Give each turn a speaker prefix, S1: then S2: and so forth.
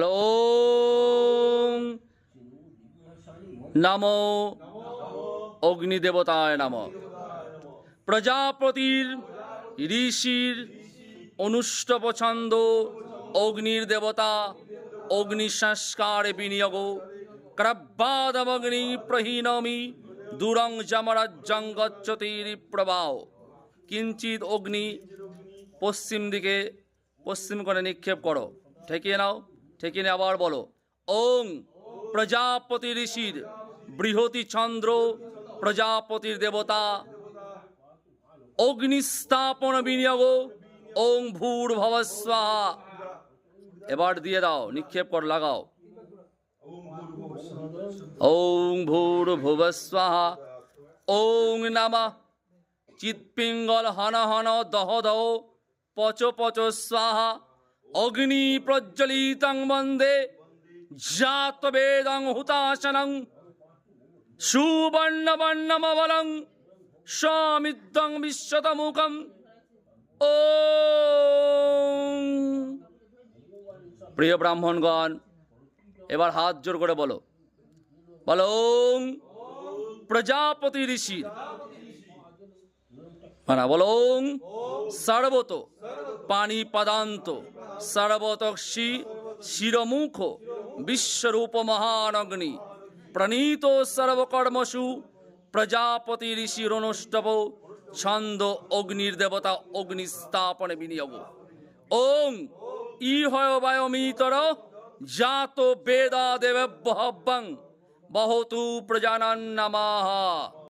S1: ওম নমো অগ্নিদেবতায় নমঃ। প্রজাপতির ঋষির অনুষ্ঠব ছন্দ অগ্নির দেবতা অগ্নি সংস্কারে বিনিয়োগ ক্রব্বাদমগ্নি প্রহীনমি দূরং যমরাজ্যং গচ্ছতির প্রবাহ। কিঞ্চিত অগ্নি পশ্চিম দিকে পশ্চিম করে নিক্ষেপ করো। ঠেকিয়ে নাও, ঠেকিয়ে নিয়ে আবার বলো ওং প্রজাপতি ঋষির বৃহতি চন্দ্র প্রজাপতির দেবতা অগ্নিস্থাপন বিনিয়োগ ওং ভূর্ভুবঃ স্বাহা। এবার দিয়ে দাও, নিক্ষেপ কর, লাগাও ওং ভূর্ভুবঃ স্বাহা। ওং নমঃ চিৎপিঙ্গল হন হন দহ দহ পচ পচ স্বাহা। অগ্নি প্রজ্বলিতং বন্দে জাত বেদং হুতাশনং সুবর্ণবর্ণমবলং স্বামিদ্যং বিশ্বতমুখম। ওম। প্রিয় ব্রাহ্মণগণ, এবার হাত জোর করে বলো, বলো ওং প্রজাপতি ঋষির মানা, বলো ওং সর্বত পানি পদান্ত সর্বতক্ষী শিরমুখ বিশ্বরূপ মহানগ্নি প্রণীত সর্বকর্মসু প্রজাপতি ঋষির অনুষ্ঠব ছন্দ অগ্নির দেবতা অগ্নিস্থাপনে বিনিয়োগ। ওং ইহয় বায়মিতর জাত বেদা দেবভ্যং বহতু প্রজানান নমঃ।